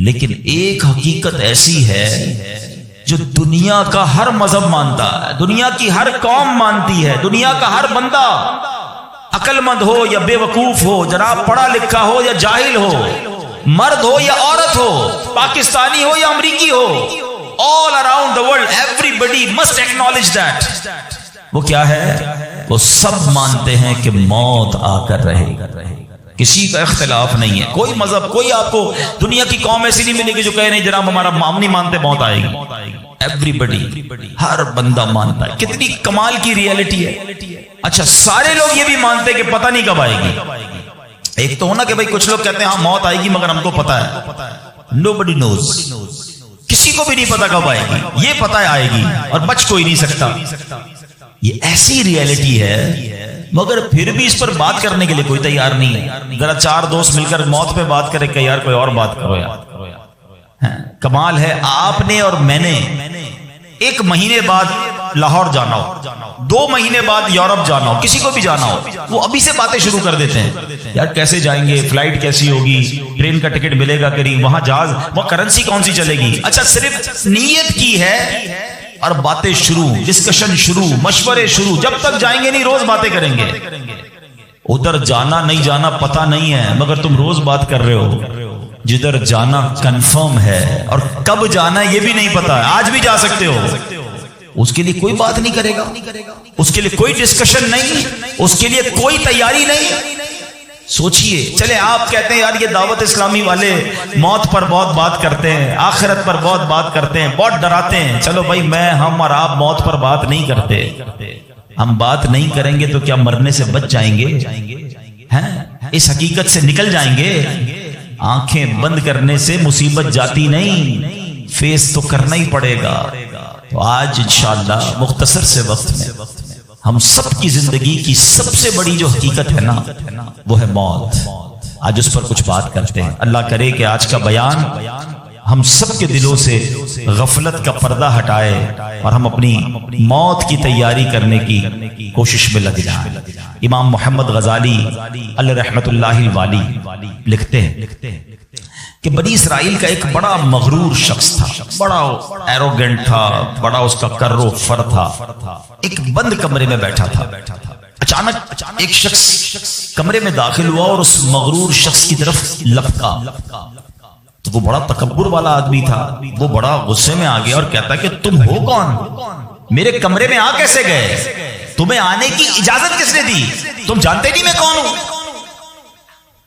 لیکن ایک حقیقت ایسی ہے جو دنیا کا ہر مذہب مانتا ہے، دنیا کی ہر قوم مانتی ہے، دنیا کا ہر بندہ، عقل مند ہو یا بے وقوف ہو، جناب پڑھا لکھا ہو یا جاہل ہو، مرد ہو یا عورت ہو، پاکستانی ہو یا امریکی ہو، all around the world everybody must acknowledge that. وہ کیا ہے؟ وہ سب مانتے ہیں کہ موت آ کر رہے گا، کسی کا اختلاف نہیں ہے. کوئی مذہب، کوئی آپ کو دنیا کی قوم ایسی نہیں ملے گی جو کہے نہیں جناب ہمارا ہم نہیں مانتے موت آئے گی. ایوری بڈی، ہر بندہ مانتا ہے. کتنی کمال کی ریئلٹی ہے. اچھا سارے لوگ یہ بھی مانتے کہ پتہ نہیں کب آئے گی. ایک تو ہونا کہ بھائی کچھ لوگ کہتے ہیں ہاں موت آئے گی مگر ہم کو پتہ ہے. nobody knows، کسی کو بھی نہیں پتا کب آئے گی. یہ پتہ آئے گی اور بچ کوئی نہیں سکتا. یہ ایسی ریئلٹی ہے مگر پھر بھی اس پر بات کرنے کے لیے کوئی تیار نہیں ہے. ذرا چار دوست مل کر موت پہ بات کرے کہ یار کوئی اور بات کرو یار. کمال ہے آپ نے اور میں نے ایک مہینے بعد لاہور جانا ہو، 2 مہینے بعد یورپ جانا ہو، کسی کو بھی جانا ہو، وہ ابھی سے باتیں شروع کر دیتے ہیں یار کیسے جائیں گے، فلائٹ کیسی ہوگی، ٹرین کا ٹکٹ ملے گا کہ نہیں، وہاں جہاز، وہ کرنسی کون سی چلے گی. اچھا صرف نیت کی ہے اور باتیں شروع، ڈسکشن شروع، مشورے شروع. جب تک جائیں گے نہیں روز باتیں کریں گے. ادھر جانا نہیں جانا پتہ نہیں ہے مگر تم روز بات کر رہے ہو. جدھر جانا کنفرم ہے اور کب جانا یہ بھی نہیں پتا. آج بھی جا سکتے ہو. اس کے لیے کوئی بات نہیں کرے گا، اس کے لیے کوئی ڈسکشن نہیں، اس کے لیے کوئی تیاری نہیں. سوچئے. چلے آپ کہتے ہیں یار یہ دعوت اسلامی والے موت پر بہت بات کرتے ہیں، آخرت پر بہت بات کرتے ہیں، بہت ڈراتے ہیں. چلو بھائی ہم اور آپ موت پر بات نہیں کرتے. ہم بات نہیں کریں گے تو کیا مرنے سے بچ جائیں گے؟ اس حقیقت سے نکل جائیں گے. آنکھیں بند کرنے سے مصیبت جاتی نہیں، فیس تو کرنا ہی پڑے گا. تو آج انشاءاللہ مختصر سے وقت میں ہم سب کی زندگی کی سب سے بڑی جو حقیقت ہے نا وہ ہے موت. آج اس پر کچھ بات کرتے ہیں. اللہ کرے کہ آج کا بیان ہم سب کے دلوں سے غفلت کا پردہ ہٹائے اور ہم اپنی موت کی تیاری کرنے کی کوشش میں لگ جائیں. امام محمد غزالی علیہ رحمت اللہ الوالی لکھتے ہیں کہ بنی اسرائیل کا ایک بڑا مغرور شخص تھا، بڑا ایروگنٹ تھا، بڑا اس کا کر و فر تھا. ایک بند کمرے میں بیٹھا تھا. اچانک ایک شخص کمرے میں داخل ہوا اور اس مغرور شخص کی طرف لپکا. تو وہ بڑا تکبر والا آدمی تھا. وہ بڑا غصے میں آ گیا اور کہتا کہ تم ہو کون؟ میرے کمرے میں آ کیسے گئے؟ تمہیں آنے کی اجازت کس نے دی؟ تم جانتے نہیں میں کون ہوں؟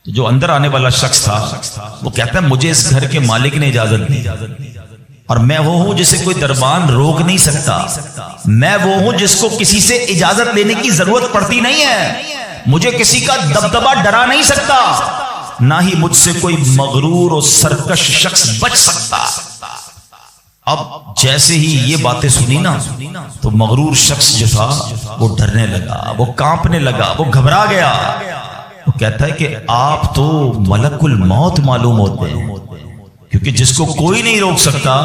جو اندر آنے والا شخص تھا وہ کہتا ہے مجھے اس گھر کے مالک نے اجازت دی اور میں وہ ہوں جسے کوئی دربان روک نہیں سکتا. میں وہ ہوں جس کو کسی سے اجازت لینے کی ضرورت پڑتی نہیں ہے. مجھے کسی کا دبدبا ڈرا نہیں سکتا، نہ ہی مجھ سے کوئی مغرور اور سرکش شخص بچ سکتا. اب جیسے ہی یہ باتیں سنی نا تو مغرور شخص جو تھا وہ ڈرنے لگا، وہ کانپنے لگا، وہ گھبرا گیا. وہ کہتا ہے کہ آپ تو ملک الموت معلوم ہوتے ہیں، کیونکہ جس کو کوئی نہیں روک سکتا،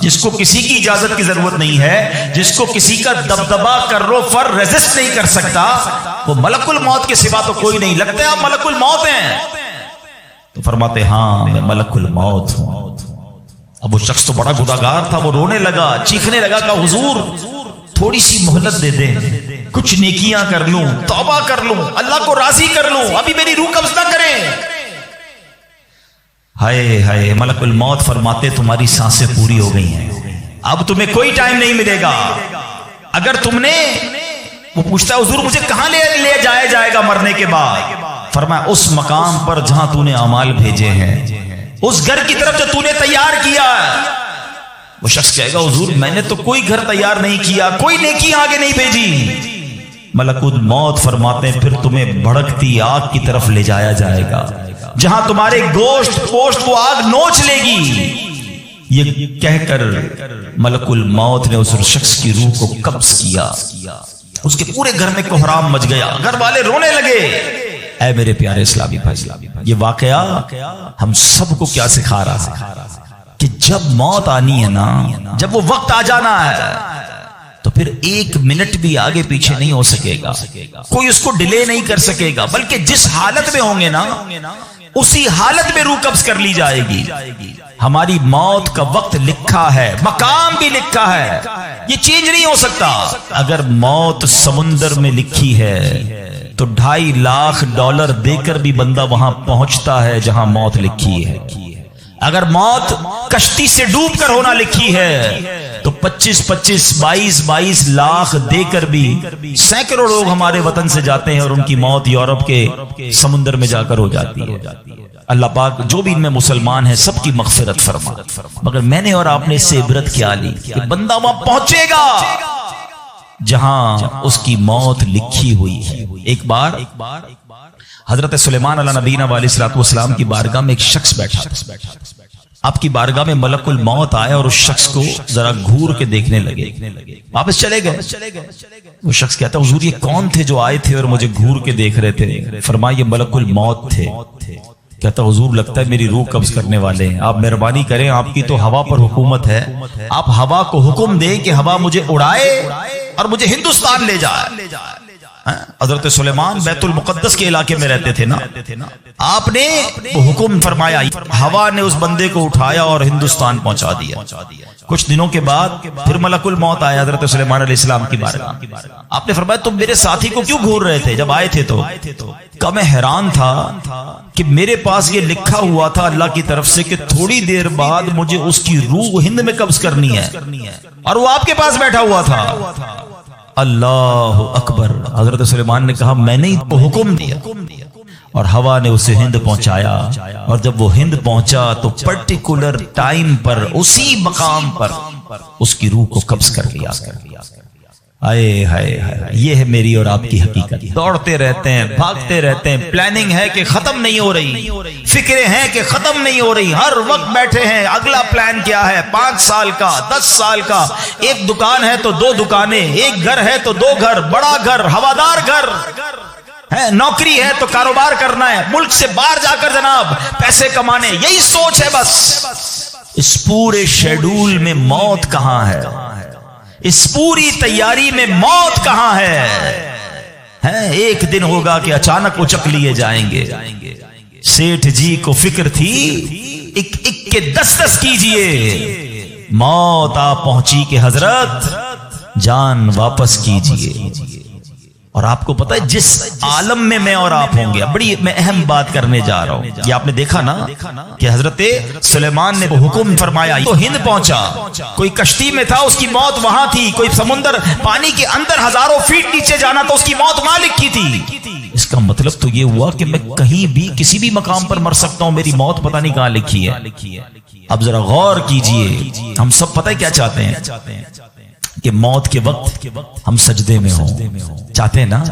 جس کو کسی کی اجازت کی ضرورت نہیں ہے، جس کو کسی کا دبدبا کرو فر ریزسٹ نہیں کر سکتا، وہ ملک الموت کے سوا تو کوئی نہیں. لگتا ہے آپ ملک الموت ہیں؟ تو فرماتے ہاں میں ملک الموت ہوں. اب وہ شخص تو بڑا گناہگار تھا. وہ رونے لگا، چیخنے لگا کہ حضور تھوڑی سی مہلت دے دیں، کچھ نیکیاں کر لوں، توبہ کر لوں، اللہ کو راضی کر لوں، ابھی میری روح قبض نہ کریں. ہائے ہائے. ملک الموت فرماتے تمہاری سانسیں پوری ہو گئی ہیں، اب تمہیں کوئی ٹائم نہیں ملے گا. اگر تم نے، وہ پوچھتا ہے حضور مجھے کہاں لے جایا جائے گا مرنے کے بعد؟ فرمایا اس مقام پر جہاں تو نے اعمال بھیجے ہیں، اس گھر کی طرف جو تو نے تیار کیا ہے. وہ شخص کہے گا حضور میں نے تو کوئی گھر تیار نہیں کیا، کوئی نیکی آگے نہیں بھیجی. ملکوت موت فرماتے ہیں پھر تمہیں بھڑکتی آگ کی طرف لے جایا جائے گا، جہاں تمہارے گوشت پوشت وہ آگ نوچ لے گی. یہ کہہ کر ملک الموت نے اس شخص کی روح کو قبض کیا. اس کے پورے گھر میں کوہرام مچ گیا، گھر والے رونے لگے. اے میرے پیارے اسلامی بھائی، یہ واقعہ ہم سب کو کیا سکھا رہا ہے کہ جب موت آنی ہے نا، جب وہ وقت آ جانا ہے تو پھر 1 منٹ بھی آگے پیچھے نہیں ہو سکے گا، کوئی اس کو ڈیلے نہیں کر سکے گا. بلکہ جس حالت میں ہوں گے نا اسی حالت میں روح قبض کر لی جائے گی. ہماری موت کا وقت لکھا ہے، مقام بھی لکھا ہے، یہ چینج نہیں ہو سکتا. اگر موت سمندر میں لکھی ہے تو $2.5 دے کر بھی بندہ وہاں پہنچتا ہے جہاں موت لکھی ہے. اگر موت کشتی سے ڈوب کر ہونا لکھی ہے تو 22 لاکھ دے کر بھی سینکڑوں لوگ ہمارے وطن سے جاتے ہیں اور ان کی موت یورپ کے سمندر میں جا کر ہو جاتی ہے. اللہ پاک جو بھی ان میں مسلمان ہیں سب کی مغفرت فرما. مگر میں نے اور آپ نے اس سے عبرت کیا لی کہ بندہ وہاں پہنچے گا جہاں اس کی موت لکھی ہوئی ہے. ایک بار حضرت سلیمان علیہ نبینا علیہ الصلوۃ والسلام کی بارگاہ میں ایک شخص بیٹھا. آپ کی بارگاہ میں ملک الموت آیا اور اس شخص کو ذرا گھور کے دیکھنے لگے. واپس چلے گئے. وہ شخص کہتا حضور یہ کون تھے جو آئے تھے اور مجھے گھور کے دیکھ رہے تھے؟ فرمایا یہ ملک الموت تھے. کہتا حضور لگتا ہے میری روح قبض کرنے والے ہیں، آپ مہربانی کریں، آپ کی تو ہوا پر حکومت ہے، آپ ہوا کو حکم دیں کہ ہوا مجھے اڑائے اور مجھے ہندوستان لے جائے. حضرت سلیمان بیت المقدس کے علاقے میں رہتے تھے نا. آپ نے وہ حکم فرمایا، ہوا نے اس بندے کو اٹھایا اور ہندوستان پہنچا دیا. کچھ دنوں کے بعد پھر ملک الموت آیا حضرت سلیمان علیہ السلام کی بارگاہ. آپ نے فرمایا تم میرے ساتھی کو کیوں گھور رہے تھے جب آئے تھے تو؟ کہ میں حیران تھا کہ میرے پاس یہ لکھا ہوا تھا اللہ کی طرف سے کہ تھوڑی دیر بعد مجھے اس کی روح ہند میں قبض کرنی ہے اور وہ آپ کے پاس بیٹھا ہوا تھا. اللہ اکبر. حضرت سلیمان نے کہا میں نے تو حکم دیا اور ہوا نے اسے ہند پہنچایا، اور جب وہ ہند پہنچا تو پرٹیکولر ٹائم پر اسی مقام پر اس کی روح کو قبض کر لیا. آئے ہائے ہائے، یہ ہے میری اور آپ کی حقیقت. دوڑتے رہتے ہیں، بھاگتے رہتے ہیں، پلاننگ ہے کہ ختم نہیں ہو رہی، فکریں ہیں کہ ختم نہیں ہو رہی، ہر وقت بیٹھے ہیں اگلا پلان کیا ہے، 5 سال کا، 10 سال کا. ایک دکان ہے تو 2 دکانیں، ایک گھر ہے تو 2 گھر، بڑا گھر، ہوادار گھر ہے، نوکری ہے تو کاروبار کرنا ہے، ملک سے باہر جا کر جناب پیسے کمانے، یہی سوچ ہے بس. اس پورے شیڈول میں موت کہاں ہے؟ اس پوری تیاری میں موت کہاں ہے؟ ایک دن ہوگا کہ اچانک اچک لیے جائیں گے. سیٹھ جی کو فکر تھی ایک ایک کے 10 کیجئے، موت آ پہنچی کہ حضرت جان واپس کیجئے. اور آپ کو پتا ہے جس عالم میں میں اور آپ ہوں گے، بڑی میں اہم بات کرنے جا رہا ہوں. یہ آپ نے دیکھا نا کہ حضرت سلیمان نے حکم فرمایا تو ہند پہنچا. کوئی کشتی میں تھا اس کی موت وہاں تھی، کوئی سمندر پانی کے اندر ہزاروں فیٹ نیچے جانا تو اس کی موت وہاں لکھی تھی. اس کا مطلب تو یہ ہوا کہ میں کہیں بھی کسی بھی مقام پر مر سکتا ہوں، میری موت پتہ نہیں کہاں لکھی ہے. اب ذرا غور کیجئے، ہم سب پتہ کیا چاہتے ہیں کہ موت کے وقت ہم سجدے میں ہوں. چاہتے ہیں نا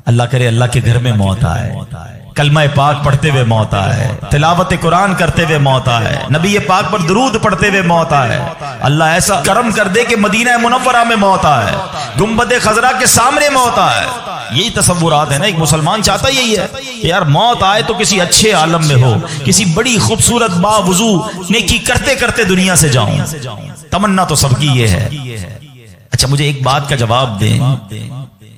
اللہ کرے اللہ کے گھر میں موت آئے، کلمہ پاک پڑھتے ہوئے موت آئے، تلاوت قرآن کرتے ہوئے موت آئے، نبی پاک پر درود پڑھتے ہوئے موت آئے. اللہ ایسا کرم کر دے کہ مدینہ منورہ میں موت آئے، گنبد خضرا کے سامنے موت آئے. یہی تصورات ہے نا، ایک مسلمان چاہتا یہی ہے کہ یار موت آئے تو کسی اچھے عالم میں ہو، کسی بڑی خوبصورت باوضو نیکی کرتے کرتے دنیا سے جاؤں. تمنا تو سب کی یہ ہے. اچھا مجھے ایک بات کا جواب دیں،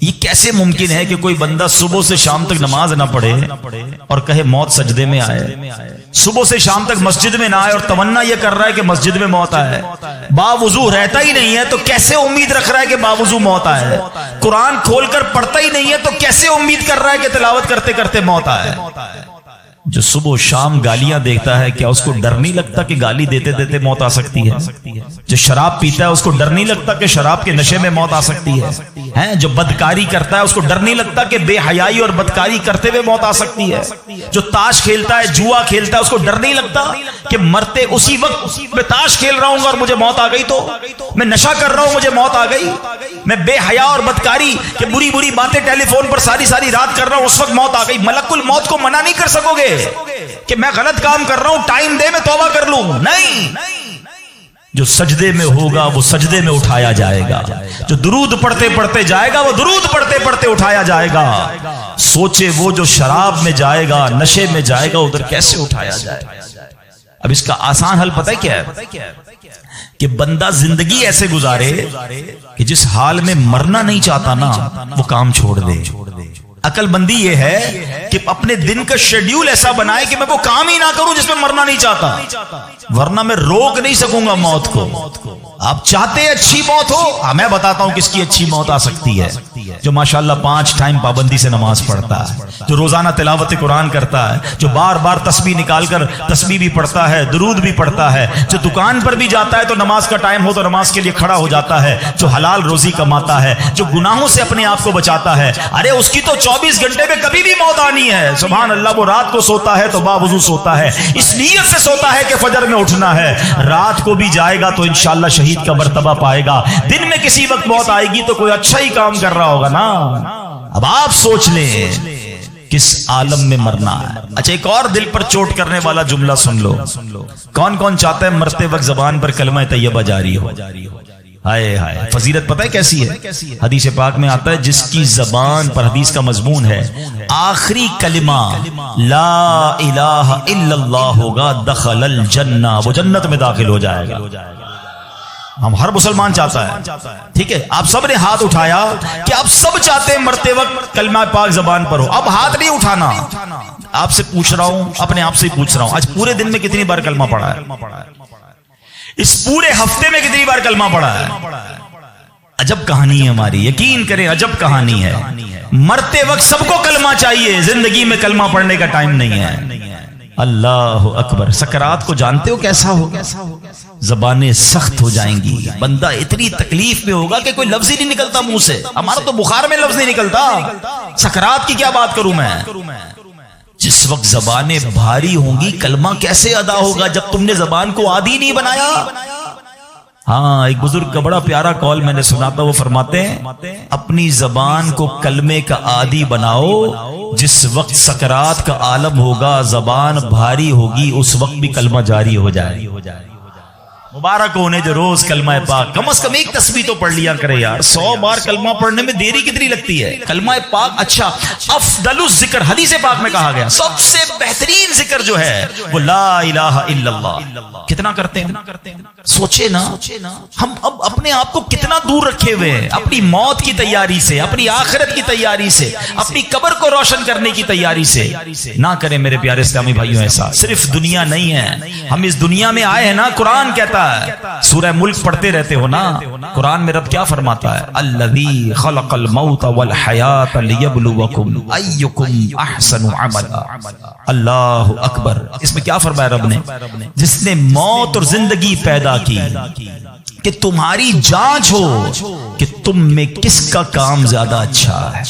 یہ کیسے ممکن ہے کہ کوئی بندہ صبح سے شام تک نماز نہ پڑھے اور کہے موت سجدے میں آئے، صبح سے شام تک مسجد میں نہ آئے اور تمنا یہ کر رہا ہے کہ مسجد میں موت آئے، باوضو رہتا ہی نہیں ہے تو کیسے امید رکھ رہا ہے کہ باوضو موت آئے، قرآن کھول کر پڑھتا ہی نہیں ہے تو کیسے امید کر رہا ہے کہ تلاوت کرتے کرتے موت آئے. جو صبح و شام گالیاں دیکھتا ہے کیا اس کو ڈر نہیں لگتا کہ گالی دیتے دیتے موت آ سکتی ہے؟ جو شراب پیتا ہے اس کو ڈر نہیں لگتا کہ شراب کے نشے میں موت آ سکتی ہے؟ جو بدکاری کرتا ہے اس کو ڈر نہیں لگتا کہ بے حیائی اور بدکاری کرتے ہوئے موت آ سکتی ہے؟ جو تاش کھیلتا ہے، جوا کھیلتا ہے، اس کو ڈر نہیں لگتا کہ مرتے اسی وقت میں تاش کھیل رہا ہوں اور مجھے موت آ گئی، تو میں نشہ کر رہا ہوں مجھے موت آ گئی، میں بے حیا اور بدکاری کہ بری بری باتیں ٹیلی فون پر ساری ساری رات کر رہا ہوں اس وقت موت آ گئی. ملک الموت کو منع نہیں کر سکو گے کہ میں غلط کام کر رہا ہوں، ٹائم دے میں توبہ کر لوں. نہیں، جو سجدے میں ہوگا وہ سجدے میں اٹھایا جائے گا، جو درود پڑھتے پڑھتے جائے گا وہ درود پڑھتے پڑھتے اٹھایا جائے گا. سوچے وہ جو شراب میں جائے گا، نشے میں جائے گا، ادھر کیسے اٹھایا جائے گا. اب اس کا آسان حل پتہ کیا ہے کہ بندہ زندگی ایسے گزارے کہ جس حال میں مرنا نہیں چاہتا نا وہ کام چھوڑ دے. عقل مندی یہ ہے کہ اپنے دن کا شیڈیول ایسا بنائے کہ میں وہ کام ہی نہ کروں جس میں مرنا نہیں چاہتا، ورنہ میں روک نہیں سکوں گا موت کو۔ آپ چاہتے ہیں اچھی موت ہو؟ میں بتاتا ہوں کس کی اچھی موت آ سکتی ہے، جو ماشاءاللہ 5 ٹائم پابندی سے نماز پڑھتا ہے، جو روزانہ تلاوت قرآن کرتا ہے، جو بار بار تسبیح نکال کر تسبیح بھی پڑھتا ہے، درود بھی پڑھتا ہے، جو دکان پر بھی جاتا ہے تو نماز کا ٹائم ہو تو نماز کے لیے کھڑا ہو جاتا ہے، جو حلال روزی کماتا ہے، جو گناہوں سے اپنے آپ کو بچاتا ہے۔ ارے اس کی تو 24 گھنٹے میں کبھی بھی موت آنی ہے، سبحان اللہ۔ وہ رات کو سوتا ہے تو باوضو سوتا ہے، اس نیت سے سوتا ہے کہ فجر میں اٹھنا ہے۔ رات کو بھی جائے گا تو انشاءاللہ شہید کا مرتبہ پائے گا۔ دن میں کسی وقت موت آئے گی تو کوئی اچھا ہی کام کر رہا ہوگا نا۔ اب آپ سوچ لیں کس عالم میں مرنا ہے۔ اچھا ایک اور دل پر چوٹ کرنے والا جملہ سن لو، کون کون چاہتا ہے مرتے وقت زبان پر کلمہ طیبہ جاری ہو؟ ہائے ہائے، فضیلت پتہ ہے کیسی ہے؟ حدیث پاک میں آتا ہے جس کی زبان پر، حدیث کا مضمون ہے، آخری کلمہ لا الہ الا اللہ ہوگا، دخل الجنہ، وہ جنت میں داخل ہو جائے گا۔ ہم ہر مسلمان چاہتا ہے، ٹھیک ہے؟ آپ سب نے ہاتھ اٹھایا کہ آپ سب چاہتے ہیں مرتے وقت کلمہ پاک زبان پر ہو۔ اب ہاتھ نہیں اٹھانا، آپ سے پوچھ رہا ہوں، اپنے آپ سے پوچھ رہا ہوں، آج پورے دن میں کتنی بار کلمہ پڑھا ہے؟ اس پورے ہفتے میں کتنی بار کلمہ پڑھا ہے؟ عجب کہانی ہے ہماری، یقین کریں عجب کہانی ہے۔ مرتے وقت سب کو کلمہ چاہیے، زندگی میں کلمہ پڑھنے کا ٹائم نہیں ہے۔ اللہ اکبر۔ سکرات کو جانتے ہو کیسا ہوگا؟ زبانیں سخت ہو جائیں گی، بندہ اتنی تکلیف میں ہوگا کہ کوئی لفظ ہی نہیں نکلتا منہ سے۔ ہمارا تو بخار میں لفظ نہیں نکلتا، سکرات کی کیا بات کروں میں۔ جس وقت زبانیں بھاری ہوں گی کلمہ کیسے ادا ہوگا جب تم نے زبان کو عادی نہیں بنایا؟ ہاں، ایک بزرگ کا بڑا پیارا قول میں نے سنا تھا، وہ فرماتے ہیں اپنی زبان کو کلمے کا عادی بناؤ، جس وقت سکرات کا عالم ہوگا زبان بھاری ہوگی اس وقت بھی کلمہ جاری ہو جائے۔ مبارک ہونے جو روز کلمہ پاک کم از کم ایک تسبیح تو پڑھ لیا کرے یار۔ 100 بار کلمہ پڑھنے میں دیری کتنی لگتی ہے؟ کلمہ پاک اچھا افضل الذکر، حدیث پاک میں کہا گیا سب سے بہترین ذکر جو ہے وہ لا الہ الا اللہ۔ کتنا کرتے ہیں؟ سوچے نا ہم اب اپنے آپ کو کتنا دور رکھے ہوئے ہیں اپنی موت کی تیاری سے، اپنی آخرت کی تیاری سے، اپنی قبر کو روشن کرنے کی تیاری سے۔ نہ کریں میرے پیارے اسلامی بھائیوں ایسا۔ صرف دنیا نہیں ہے، ہم اس دنیا میں آئے ہیں نا، قرآن کہتا ہے، سورہ ملک پڑھتے رہتے ہو نا، قرآن میں رب کیا فرماتا ہے؟ الذی خلق الموت والحیات لیبلوکم ایکم احسن عملا۔ اللہ اکبر۔ اس میں کیا فرمایا رب نے؟ جس نے موت اور زندگی پیدا کی کہ تمہاری جانچ ہو کہ تم میں کس کا کام زیادہ اچھا ہے۔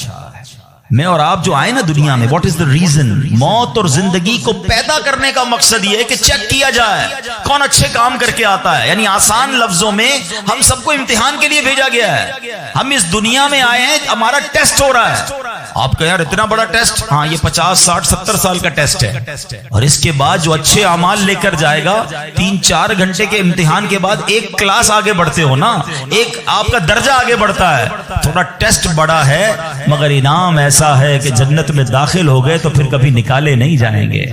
میں اور آپ جو آئے نا دنیا میں، واٹ از دا ریزن؟ موت اور زندگی کو پیدا کرنے کا مقصد یہ ہے کہ چیک کیا جائے کون اچھے کام کر کے آتا ہے۔ یعنی آسان لفظوں میں ہم سب کو امتحان کے لیے بھیجا گیا ہے۔ ہم اس دنیا میں آئے ہیں، ہمارا ٹیسٹ ہو رہا ہے۔ آپ کہیں یار اتنا بڑا ٹیسٹ؟ ہاں، یہ 50 60 70 سال کا ٹیسٹ ہے، اور اس کے بعد جو اچھے اعمال لے کر جائے گا، 3-4 گھنٹے کے امتحان کے بعد ایک کلاس آگے بڑھتے ہو نا، ایک آپ کا درجہ آگے بڑھتا ہے۔ تھوڑا ٹیسٹ بڑا ہے مگر انعام ایسا ہے کہ جنت میں داخل ہو گئے تو پھر کبھی نکالے نہیں جائیں گے۔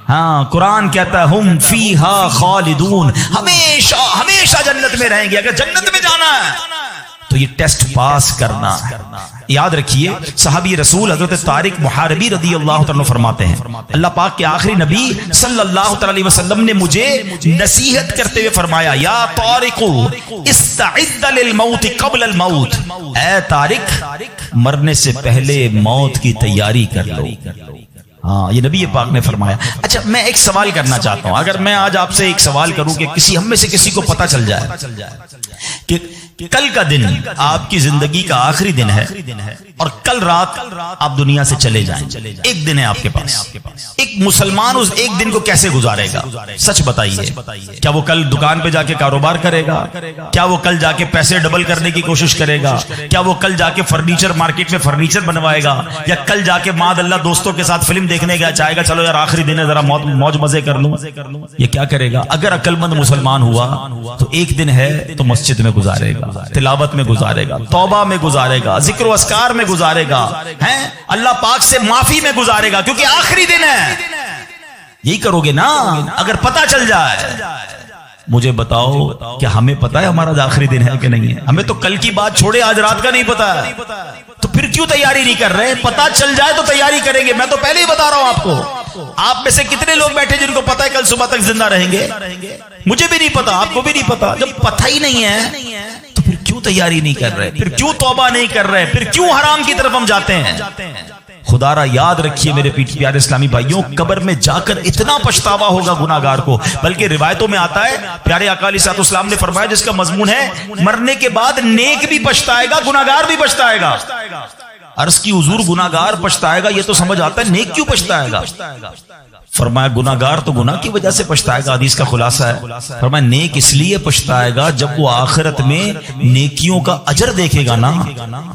ہاں، قرآن کہتا ہے ہم فیہا خالدون، ہمیشہ ہمیشہ جنت میں رہیں گے۔ اگر جنت میں جانا ہے تو یہ ٹیسٹ پاس کرنا ہے۔ یاد رکھیے صحابی رسول حضرت طارق محاربی رضی اللہ تعالیٰ فرماتے ہیں اللہ پاک کے آخری نبی صلی اللہ علیہ وسلم نے مجھے نصیحت کرتے ہوئے فرمایا، یا طارق استعد للموت قبل الموت، اے طارق مرنے سے پہلے موت کی تیاری کر لو۔ ہاں، یہ نبی پاک نے فرمایا۔ اچھا میں ایک سوال کرنا چاہتا ہوں، اگر میں آج آپ سے ایک سوال کروں کہ کسی ہم میں سے کسی کو پتہ چل جائے کہ کل کا دن آپ کی زندگی کا آخری دن ہے اور کل رات آپ دنیا سے چلے جائیں، ایک دن ہے آپ کے پاس، ایک مسلمان اس ایک دن کو کیسے گزارے گا؟ سچ بتائیے، کیا وہ کل دکان پہ جا کے کاروبار کرے گا؟ کیا وہ کل جا کے پیسے ڈبل کرنے کی کوشش کرے گا؟ کیا وہ کل جا کے فرنیچر مارکیٹ میں فرنیچر بنوائے گا؟ یا کل جا کے ماد اللہ دوستوں کے ساتھ فلم دیکھنے گیا چاہے گا چلو یار آخری دن ہے ذرا موج مزے کر لوں؟ یہ کیا کرے گا؟ اگر عقل مند مسلمان ہوا تو ایک دن ہے تو مسجد میں گزارے گا، تلاوت میں گزارے گا، توبہ میں گزارے گا، ذکر و اذکار میں گزارے گا، ہیں اللہ پاک سے معافی میں گزارے گا، کیونکہ آخری دن ہے۔ یہی کرو گے نا اگر پتہ چل جائے۔ مجھے بتاؤ کہ ہمیں پتا ہے ہمارا آخری دن ہے کہ نہیں ہے؟ ہمیں تو کل کی بات چھوڑے آج رات کا نہیں پتا ہے، تو پھر کیوں تیاری نہیں کر رہے؟ پتا چل جائے تو تیاری کریں گے۔ میں تو پہلے ہی بتا رہا ہوں آپ کو، آپ میں سے کتنے لوگ بیٹھے جن کو پتا ہے کل صبح تک زندہ رہیں گے؟ مجھے بھی نہیں پتا، آپ کو بھی نہیں پتا۔ جب پتہ ہی نہیں ہے تو پھر کیوں تیاری نہیں کر رہے؟ پھر کیوں توبہ نہیں کر رہے؟ پھر کیوں حرام کی طرف ہم جاتے ہیں؟ خدا را یاد رکھیے میرے پیارے اسلامی بھائیوں، قبر میں جا کر اتنا پچھتاوا ہوگا گناہگار کو، بلکہ روایتوں میں آتا ہے پیارے آقا علیہ الصلوۃ والسلام نے فرمایا جس کا مضمون ہے مرنے کے بعد نیک بھی پچھتائے گا گناہگار بھی پچھتائے گا۔ عرض کی حضور گناہگار پچھتائے گا، یہ تو سمجھ آتا ہے، نیک کیوں پچھتائے گا؟ فرمایا گناہگار تو گناہ کی وجہ سے پچھتائے گا، حدیث کا خلاصہ ہے۔ فرمایا نیک اس لیے پچھتائے گا جب وہ آخرت میں نیکیوں کا اجر دیکھے گا نا،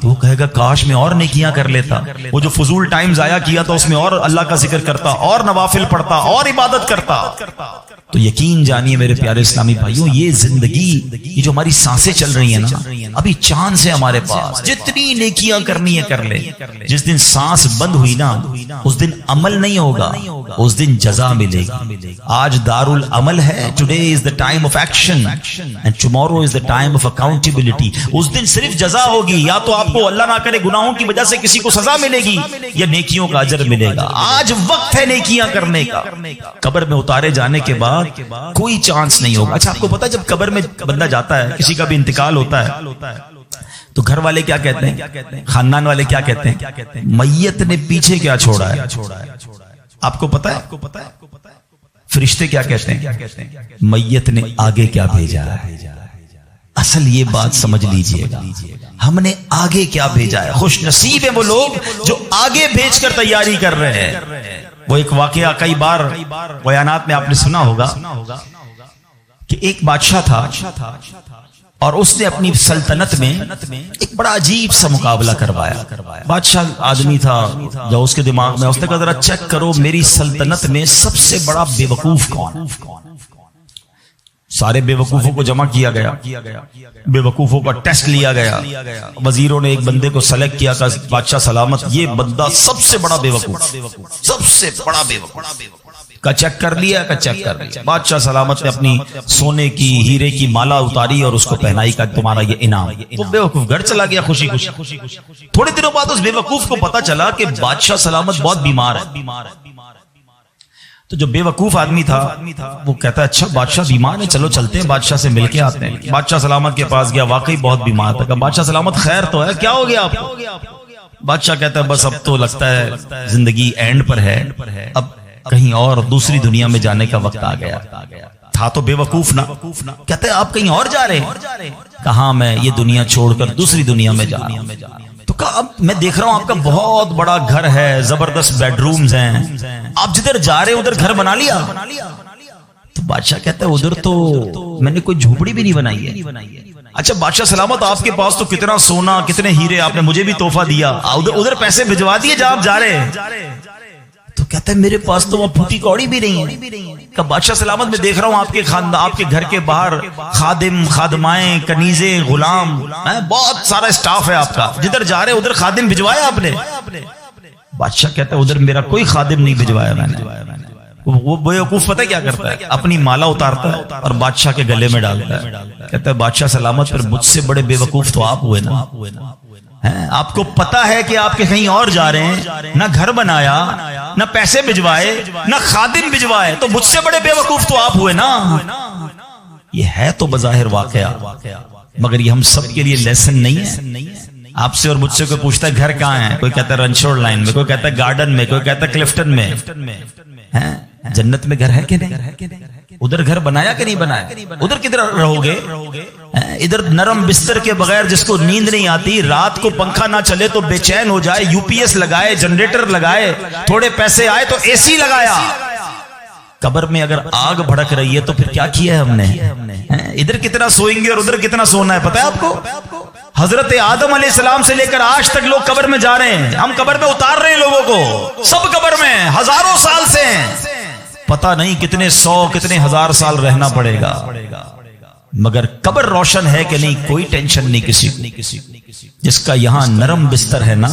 تو وہ کہے گا کاش میں اور نیکیاں کر لیتا، وہ جو فضول ٹائم ضائع کیا تھا اس میں اور اللہ کا ذکر کرتا، اور نوافل پڑھتا، اور عبادت کرتا۔ تو یقین جانیے میرے پیارے اسلامی بھائیوں، یہ زندگی، یہ جو ہماری سانسیں چل رہی ہیں نا، ابھی چانس ہے ہمارے پاس، جتنی نیکیاں کرنی ہے کر لے۔ جس دن سانس بند ہوئی نا اس دن عمل نہیں ہوگا، اس دن جزا ملے گی۔ آج دار العمل ہے، today is the time of action and tomorrow is the time of accountability. اس دن صرف جزا ہوگی، یا تو آپ کو اللہ نہ کرے گناہوں کی وجہ سے کسی کو سزا ملے گی یا نیکیوں کا اجر ملے گا۔ آج وقت ہے نیکیاں کرنے کا، قبر میں اتارے جانے کے بعد کوئی چانس نہیں ہوگا۔ اچھا آپ کو پتا جب قبر میں بندہ جاتا ہے، کسی کا بھی انتقال ہوتا ہے، تو گھر والے کیا کہتے ہیں، خاندان والے کیا کہتے ہیں؟ میت نے پیچھے کیا چھوڑا ہے؟ آپ کو پتا ہے؟ فرشتے کیا کہتے ہیں؟ میت نے آگے کیا بھیجا ہے؟ اصل یہ بات سمجھ لیجئے گا، ہم نے آگے کیا بھیجا ہے۔ خوش نصیب ہیں وہ لوگ جو آگے بھیج کر تیاری کر رہے ہیں۔ وہ ایک واقعہ کئی بار بیانات میں آپ نے سنا ہوگا کہ ایک بادشاہ تھا اور اس نے اپنی سلطنت میں ایک بڑا عجیب سا مقابلہ کروایا۔ بادشاہ آدمی تھا، جو اس کے دماغ میں اس نے کہا ذرا چیک کرو میری سلطنت میں سب سے بڑا بے وقوف کون؟ سارے بے وقوفوں کو جمع کیا گیا، بے وقوفوں کا ٹیسٹ لیا گیا، وزیروں نے ایک بندے کو سلیکٹ کیا کہ بادشاہ سلامت یہ بندہ سب سے بڑا بے وقوف، سب سے بڑا بے وقوف کا چیک کر لیا، کا چیک کر لیا۔ بادشاہ سلامت نے اپنی سونے کی ہیرے کی مالا اتاری اور اس کو پہنائی کا تمہارا یہ انعام۔ وہ بے وقوف گھر چلا گیا خوشی خوشی۔ تھوڑے دنوں بعد اس بے وقوف کو پتا چلا کہ بادشاہ سلامت بہت بیمار ہے۔ تو جو بے وقوف آدمی تھا وہ کہتا ہے اچھا بادشاہ بیمار ہے، چلو چلتے ہیں بادشاہ سے مل کے آتے ہیں۔ بادشاہ سلامت کے پاس گیا، واقعی بہت بیمار تھا۔ کہ بادشاہ سلامت خیر تو ہے، کیا ہو گیا آپ کو؟ بادشاہ کہتا ہے بس اب تو لگتا ہے زندگی اینڈ پر ہے، اب کہیں اور دوسری دنیا میں جانے کا وقت آ گیا۔ تھا تو بے وقوف نا، کہتے ہیں آپ کہیں اور جا رہے ہیں؟ کہاں میں یہ دنیا چھوڑ کر دوسری دنیا میں جا رہا ہوں۔ تو کہا اب میں دیکھ رہا ہوں آپ کا بہت بڑا گھر ہے، زبردست بیڈ رومز ہیں، آپ جدھر جا رہے ہیں ادھر گھر بنا لیا؟ تو بادشاہ کہتا ہے ادھر تو میں نے کوئی جھوپڑی بھی نہیں بنائی ہے۔ اچھا بادشاہ سلامت آپ کے پاس تو کتنا سونا کتنے ہیرے آپ نے مجھے بھی تحفہ دیا، ادھر پیسے بھجوا دیے جہاں آپ جا رہے ہیں۔ تو کہتا ہے میرے پاس تو وہ پھوٹی کوڑی بھی نہیں ہے۔ کہ بادشاہ سلامت میں دیکھ رہا ہوں آپ کے خاندان، آپ کے گھر کے باہر خادم، خادمائیں، کنیزیں، غلام، بہت سارا اسٹاف ہے آپ کا، جدھر جا رہے ادھر خادم بھجوایا آپ نے؟ بادشاہ کہتا ہے ادھر میرا کوئی خادم نہیں بھجوایا میں نے۔ وہ بے وقوف پتہ کیا کرتا ہے؟ اپنی مالا اتارتا ہے اور بادشاہ کے گلے میں ڈالتا ہے، کہتا ہے بادشاہ سلامت پر مجھ سے بڑے بے وقوف تو آپ ہوئے نا۔ آپ کو پتا ہے کہ آپ کے کہیں اور جا رہے ہیں، نہ گھر بنایا، نہ پیسے بھجوائے، نہ خادم بھجوائے، تو مجھ سے بڑے بے وقوف تو آپ ہوئے نا۔ یہ ہے تو بظاہر واقعہ، مگر یہ ہم سب کے لیے لیسن نہیں ہے۔ آپ سے اور مجھ سے کوئی پوچھتا ہے گھر کہاں ہے، کوئی کہتا ہے رنچوڑ لائن میں، کوئی کہتا ہے گارڈن میں، کوئی کہتا ہے کلفٹن میں۔ جنت میں گھر ہے کہ نہیں؟ ادھر گھر بنایا کہ نہیں بنایا؟ ادھر کدھر رہو گے؟ ادھر نرم بستر کے بغیر جس کو نیند نہیں آتی، رات کو پنکھا نہ چلے تو بے چین ہو جائے، یو پی ایس لگائے، جنریٹر لگائے، تھوڑے پیسے آئے تو اے سی لگایا۔ قبر میں اگر آگ بھڑک رہی ہے تو پھر کیا کیا ہے ہم نے؟ ادھر کتنا سوئیں گے اور ادھر کتنا سونا ہے پتہ ہے آپ کو؟ حضرت آدم علیہ السلام سے لے کر آج تک لوگ قبر میں جا رہے ہیں، ہم قبر میں اتار رہے ہیں لوگوں کو، سب قبر میں ہزاروں سال سے ہیں، پتہ نہیں کتنے سو کتنے ہزار سال رہنا پڑے گا، مگر قبر روشن ہے کہ نہیں کوئی ٹینشن نہیں کسی کو۔ جس کا یہاں نرم بستر ہے نا،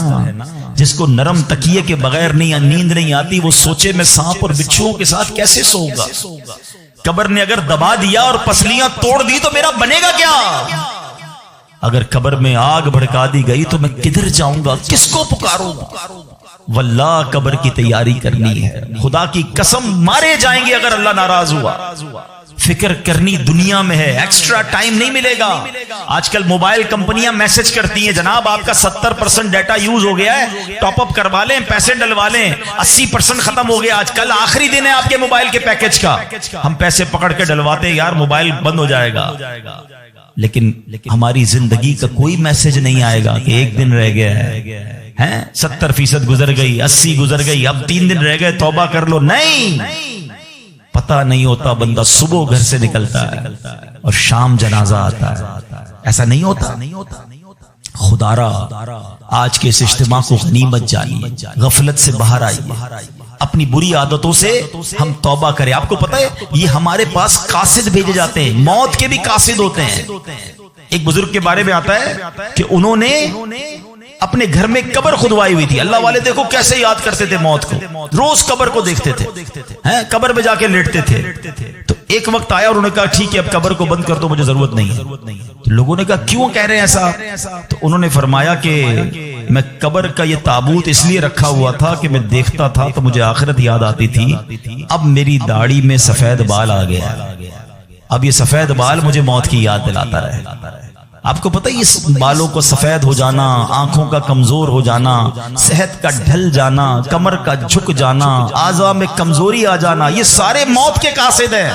جس کو نرم تکیے کے بغیر نیند نہیں آتی، وہ سوچے میں سانپ اور بچھوؤں کے ساتھ کیسے سوؤں گا؟ قبر نے اگر دبا دیا اور پسلیاں توڑ دی تو میرا بنے گا کیا؟ اگر قبر میں آگ بھڑکا دی گئی تو میں کدھر جاؤں گا؟ کس کو پکاروں گا؟ واللہ قبر کی تیاری کرنی ہے، خدا کی قسم مارے جائیں گے اگر اللہ ناراض ہوا۔ فکر کرنی دنیا میں ہے، ایکسٹرا ٹائم نہیں ملے گا۔ آج کل موبائل کمپنیاں میسج کرتی ہیں جناب آپ کا 70% ڈیٹا یوز ہو گیا ہے، ٹاپ اپ کروا لیں، پیسے ڈلوا لیں، 80% ختم ہو گیا، آج کل آخری دن ہے آپ کے موبائل کے پیکج کا، ہم پیسے پکڑ کے ڈلواتے ہیں یار موبائل بند ہو جائے گا، لیکن ہماری زندگی کا کوئی میسج نہیں آئے گا کہ ایک دن رہ گیا ہے، 70% گزر گئی، 80 گزر گئی، اب 3 دن رہ گئے، توبہ کر لو۔ نہیں، پتہ نہیں ہوتا، بندہ صبح گھر سے نکلتا ہے اور شام جنازہ آتا ہے، ایسا نہیں ہوتا۔ خدا را آج کے اس اجتماع کو غنیمت جانیے، غفلت سے باہر آئیے، اپنی بری عادتوں سے ہم توبہ کریں۔ آپ کو پتہ ہے یہ ہمارے پاس قاصد بھیجے جاتے ہیں، موت کے بھی قاصد ہوتے ہیں۔ ایک بزرگ کے بارے میں آتا ہے کہ انہوں نے اپنے گھر میں قبر کھدوائی ہوئی تھی، اللہ والے دیکھو کیسے یاد کرتے تھے موت کو، روز قبر کو دیکھتے تھے، قبر میں جا کے لیٹتے تھے۔ تو ایک وقت آیا اور انہوں نے کہا ٹھیک ہے اب قبر کو بند کر دو، مجھے ضرورت نہیں ہے۔ تو لوگوں نے کہا کیوں کہہ رہے ہیں ایسا؟ تو انہوں نے فرمایا کہ میں قبر کا یہ تابوت اس لیے رکھا ہوا تھا کہ میں دیکھتا تھا تو مجھے آخرت یاد آتی تھی، اب میری داڑھی میں سفید بال آ گیا، اب یہ سفید بال مجھے موت کی یاد دلاتا رہے۔ آپ کو پتہ ہے اس بالوں کو سفید ہو جانا، آنکھوں کا کمزور ہو جانا، صحت کا ڈھل جانا، کمر کا جھک جانا، اعضاء میں کمزوری آ جانا، یہ سارے موت کے قاصد ہیں۔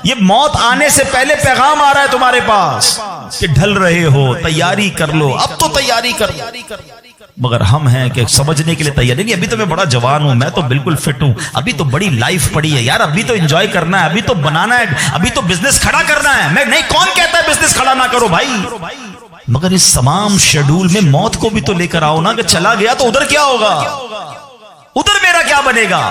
یہ موت آنے سے پہلے پیغام آ رہا ہے تمہارے پاس کہ ڈھل رہے ہو، تیاری کر لو، اب تو تیاری کر لو۔ مگر ہم ہیں کہ سمجھنے کے لیے تیار نہیں، ابھی تو میں بڑا جوان ہوں، میں تو بالکل فٹ ہوں، ابھی تو بڑی لائف پڑی ہے یار، ابھی تو انجوائے کرنا ہے، ابھی تو بنانا ہے، ابھی تو بزنس کھڑا کرنا ہے۔ میں نہیں، کون کہتا ہے بزنس کھڑا نہ کرو بھائی؟ مگر اس تمام شیڈول میں موت کو بھی تو لے کر آؤ نا، کہ چلا گیا تو ادھر کیا ہوگا، ادھر میرا کیا بنے گا؟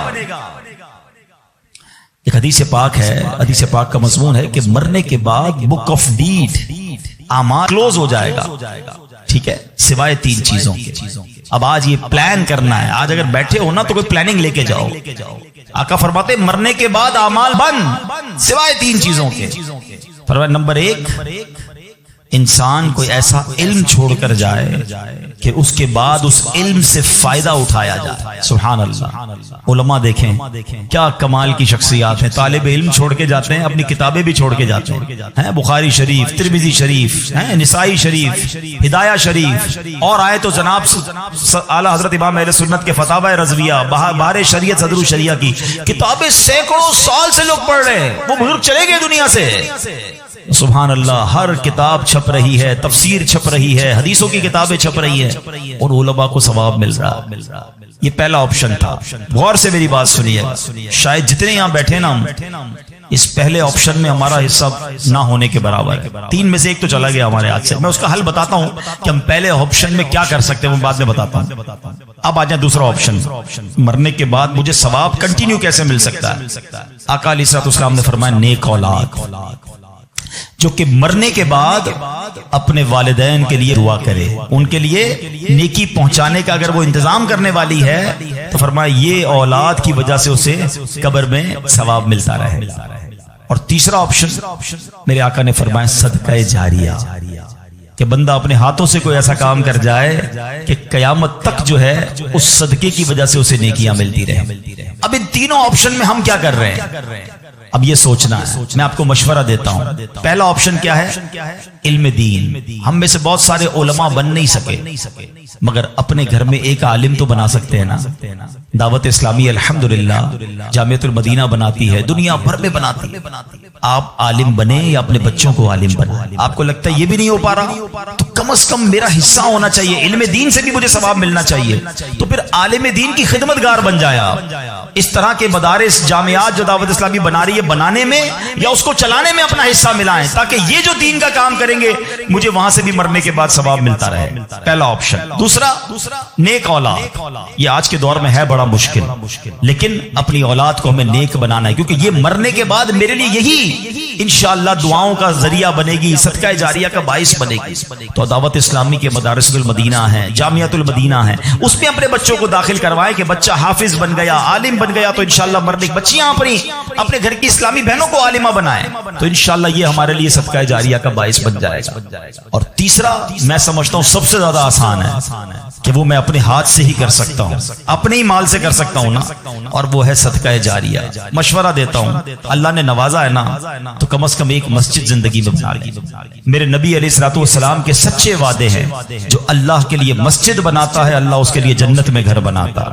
ایک حدیث پاک ہے، حدیث پاک کا مضمون ہے کہ مرنے کے بعد بک آف ڈیڈ، اعمال کلوز ہو جائے گا، ٹھیک ہے، سوائے 3 چیزوں کے۔ اب آج یہ پلان کرنا ہے، آج اگر بیٹھے ہو نا تو کوئی پلاننگ لے کے جاؤ۔ آقا فرماتے مرنے کے بعد اعمال بند سوائے 3 چیزوں کے۔ فرمایا نمبر 1، انسان کوئی ایسا علم چھوڑ کر جائے کہ اس کے بعد اس علم سے فائدہ اٹھایا جائے۔ سبحان اللہ، علماء دیکھیں کیا کمال کی شخصیات ہیں، طالب علم چھوڑ کے جاتے ہیں، اپنی کتابیں بھی چھوڑ کے جاتے ہیں، بخاری شریف، ترمذی شریف، نسائی شریف، ہدایہ شریف، اور آئے تو جناب اعلیٰ حضرت امام اہل سنت کے فتاوی رضویہ، بہار شریعت، صدر الشریعہ کی کتابیں سینکڑوں سال سے لوگ پڑھ رہے ہیں، وہ بزرگ چلے گئے دنیا سے۔ سبحان اللہ، ہر کتاب چھپ رہی ہے، تفسیر چھپ رہی ہے، حدیثوں کی کتابیں چھپ رہی ہیں، اور علماء کو ثواب مل رہا۔ یہ پہلا آپشن تھا، غور سے میری بات سنیے، شاید جتنے یہاں بیٹھے نا اس پہلے آپشن میں ہمارا حصہ نہ ہونے کے برابر ہے۔ 3 میں سے 1 تو چلا گیا ہمارے ہاتھ سے۔ میں اس کا حل بتاتا ہوں کہ ہم پہلے آپشن میں کیا کر سکتے ہیں، وہ بعد میں بتاتا ہوں۔ اب آ جائیں دوسرا آپشن، مرنے کے بعد مجھے ثواب کنٹینیو کیسے مل سکتا ہے؟ آقا علیہ الصلوۃ والسلام نے فرمایا نیک اولاد جو کہ مرنے کے بعد اپنے والدین کے لیے دعا کرے، ان کے لیے نیکی پہنچانے کا اگر وہ انتظام کرنے والی ہے تو فرمایا یہ اولاد کی وجہ سے اسے قبر میں ثواب ملتا رہے۔ اور تیسرا آپشن میرے آقا نے فرمایا صدقہ جاریہ، کہ بندہ اپنے ہاتھوں سے کوئی ایسا کام کر جائے کہ قیامت تک جو ہے اس صدقے کی وجہ سے اسے نیکیاں ملتی رہیں۔ اب ان تینوں آپشن میں ہم کیا کر رہے ہیں؟ اب یہ سوچنا ہے، میں آپ کو مشورہ دیتا ہوں۔ پہلا آپشن کیا ہے؟ علم دین۔ ہم میں سے بہت سارے علماء بن نہیں سکے، مگر اپنے گھر میں ایک عالم تو بنا سکتے ہیں نا۔ دعوت اسلامی الحمدللہ جامعۃ المدینہ بناتی ہے، دنیا بھر میں بناتی ہے۔ آپ عالم بنے یا اپنے بچوں کو عالم بنائیں۔ آپ کو لگتا ہے یہ بھی نہیں ہو پا رہا تو کم از کم میرا حصہ ہونا چاہیے، علم دین سے بھی مجھے ثواب ملنا چاہیے، تو پھر عالم دین کی خدمت گار بن جایا۔ اس طرح کے مدارس، جامعات جو دعوت اسلامی بنا رہی ہے، بنانے میں یا اس کو چلانے میں اپنا حصہ ملائیں، تاکہ یہ جو دین کا کام کریں کریں گے مجھے وہاں سے بھی مرنے کے بعد ثواب ملتا رہے. پہلا آپشن. دوسرا نیک اولاد. یہ آج کے دور میں ہے بڑا مشکل, لیکن اپنی اولاد کو ہمیں نیک بنانا ہے, کیونکہ یہ مرنے کے بعد میرے لیے یہی انشاءاللہ دعاؤں کا ذریعہ بنے گی, صدقہ جاریہ کا باعث بنے گی. تو دعوت اسلامی کے مدارس المدینہ ہیں, جامعۃ المدینہ ہیں, اس میں اپنے بچوں کو داخل کروائیں کہ بچہ حافظ بن گیا, عالم بن گیا, تو انشاءاللہ مرنے بچیاں اپنے گھر کی اسلامی بہنوں کو عالمہ بنائیں, تو انشاءاللہ یہ ہمارے لیے صدقہ جاریہ کا باعث بن جائے گا. اور تیسرا میں سمجھتا ہوں سب سے زیادہ آسان ہے کہ وہ میں اپنے ہاتھ سے ہی کر سکتا ہوں, اپنے ہی مال سے کر سکتا ہوں نا, اور وہ ہے صدقہ جاریہ. مشورہ دیتا ہوں, اللہ نے نوازا ہے نا تو کم از کم ایک مسجد زندگی میں بنا لی. میرے نبی علیہ الصلوۃ والسلام کے سچے وعدے ہیں, جو اللہ کے لیے مسجد بناتا ہے اللہ اس کے لیے جنت میں گھر بناتا.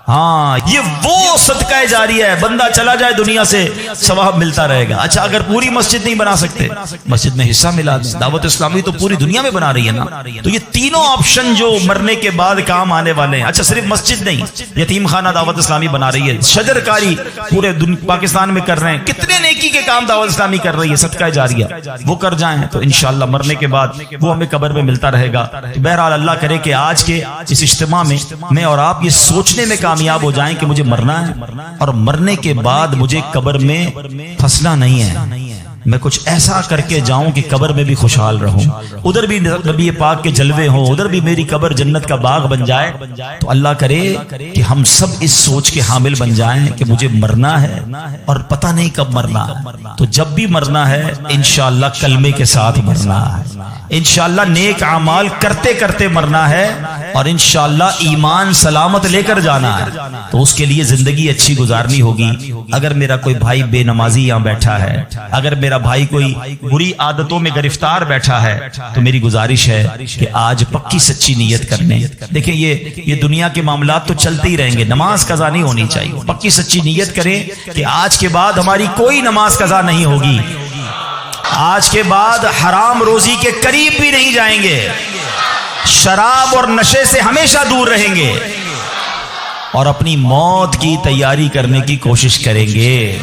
ہاں یہ وہ صدقہ جاریہ ہے, بندہ چلا جائے دنیا سے ثواب ملتا رہے گا. اچھا اگر پوری مسجد نہیں بنا سکتے, مسجد میں حصہ ملا دیں. دعوت اسلامی تو پوری دنیا میں بنا رہی ہے نا. تو یہ تینوں آپشن جو مرنے کے بعد کام آنے والے ہیں. اچھا صرف مسجد نہیں, یتیم خانہ دعوت اسلامی بنا رہی ہے, شجر کاری پورے پاکستان میں کر رہے ہیں, کتنے نیکی کے کام دعوت اسلامی کر رہی ہے. صدقہ جاریہ وہ کر جائیں تو انشاءاللہ مرنے کے بعد وہ ہمیں قبر میں ملتا رہے گا. تو بہرحال اللہ کرے کہ آج کے اس اجتماع میں اور آپ یہ سوچنے میں کامیاب ہو جائیں کہ مجھے مرنا ہے, اور مرنے کے بعد مجھے قبر میں پھنسنا نہیں ہے, میں کچھ ایسا کر کے جاؤں کہ قبر میں بھی خوشحال رہوں, ادھر بھی نبی پاک کے جلوے ہوں, ادھر بھی میری قبر جنت کا باغ بن جائے. تو اللہ کرے کہ ہم سب اس سوچ کے حامل بن جائیں کہ مجھے مرنا ہے اور پتہ نہیں کب مرنا ہے. تو جب بھی مرنا ہے انشاءاللہ کلمے کے ساتھ مرنا ہے, انشاءاللہ نیک اعمال کرتے کرتے مرنا ہے, اور انشاءاللہ ایمان سلامت لے کر جانا ہے. تو اس کے لیے زندگی اچھی گزارنی ہوگی. اگر میرا کوئی بھائی بے نمازی یہاں بیٹھا ہے, اگر میرا بھائی کوئی بری عادتوں میں گرفتار بیٹھا ہے, تو میری گزارش ہے کہ آج پکی سچی نیت کرنے. دیکھیں یہ دنیا کے معاملات تو چلتے ہی رہیں گے, نماز قضا نہیں ہونی چاہیے. پکی سچی نیت کریں کہ آج کے بعد ہماری کوئی نماز قضا نہیں ہوگی, آج کے بعد حرام روزی کے قریب بھی نہیں جائیں گے, شراب اور نشے سے ہمیشہ دور رہیں گے, اور اپنی موت کی تیاری کرنے کی کوشش کریں گے.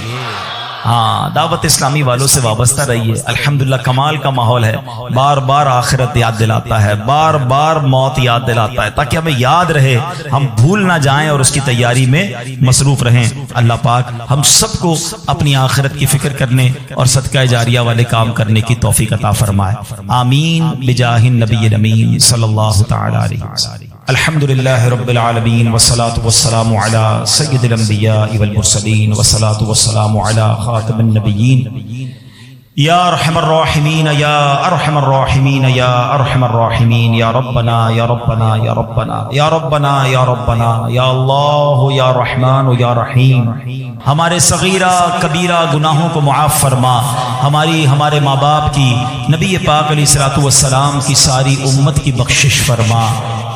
ہاں دعوت اسلامی والوں سے وابستہ رہیے. الحمدللہ کمال کا ماحول ہے, بار بار آخرت یاد دلاتا ہے, بار بار موت یاد دلاتا ہے, تاکہ ہمیں یاد رہے, ہم بھول نہ جائیں اور اس کی تیاری میں مصروف رہیں. اللہ پاک ہم سب کو اپنی آخرت کی فکر کرنے اور صدقہ جاریہ والے کام کرنے کی توفیق عطا فرمائے. آمین بجاہ النبی الامین صلی اللہ تعالی علیہ وسلم. الحمدللہ رب العالمین والصلاة والسلام علی سید الانبیاء والمرسلین والصلاة والسلام علی خاتم النبیین. یا ارحم الراحمین یا ارحم الراحمین یا ارحم الراحمین, یا ربنا یا ربنا یا ربنا یا ربنا یا ربنا یا اللہ یا رحمان یا رحیم. ہمارے صغیرہ کبیرہ گناہوں کو معاف فرما, ہمارے ماں باپ کی, نبی پاک علیہ الصلوۃ والسلام کی ساری امت کی بخشش فرما.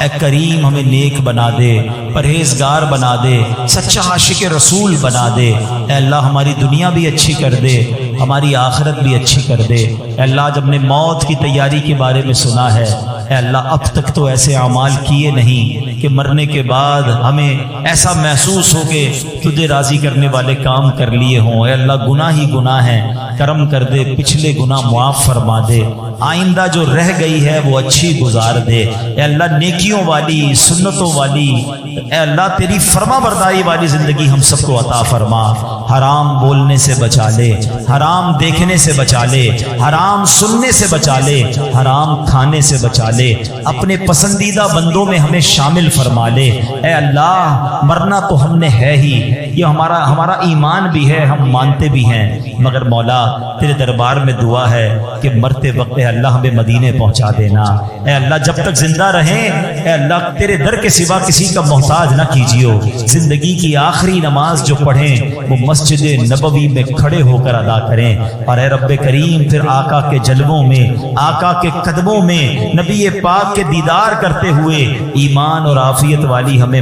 اے کریم ہمیں نیک بنا دے, پرہیزگار بنا دے, سچا عاشق رسول بنا دے. اے اللہ ہماری دنیا بھی اچھی کر دے, ہماری آخرت بھی اچھی کر دے. اے اللہ جب نے موت کی تیاری کے بارے میں سنا ہے, اے اللہ اب تک تو ایسے اعمال کیے نہیں کہ مرنے کے بعد ہمیں ایسا محسوس ہو کہ تجھے راضی کرنے والے کام کر لیے ہوں. اے اللہ گناہ ہی گناہ ہیں, کرم کر دے, پچھلے گناہ معاف فرما دے, آئندہ جو رہ گئی ہے وہ اچھی گزار دے. اے اللہ نیکیوں والی, سنتوں والی, اے اللہ تیری فرما برداری والی زندگی ہم سب کو عطا فرما. حرام بولنے سے بچا لے, حرام دیکھنے سے بچا لے, حرام سننے سے بچا لے, حرام کھانے سے بچا لے. اپنے پسندیدہ بندوں میں ہمیں شامل فرما لے. اے اللہ مرنا تو ہم نے ہے ہی, یہ ہمارا ایمان بھی ہے, ہم مانتے بھی ہیں, مگر مولا تیرے دربار میں دعا ہے کہ مرتے وقت اے اللہ ہمیں مدینے پہنچا دینا. اے اللہ جب تک زندہ رہیں اے اللہ تیرے در کے سوا کسی کا محتاج نہ کیجیو. زندگی کی آخری نماز جو پڑھیں وہ مسجد نبوی میں کھڑے ہو کر ادا کریں. اور اے رب کریم پھر آقا کے جلووں میں, آقا کے قدموں میں, نبی پاک کے دیدار کرتے ہوئے ایمان اور عافیت والی ہمیں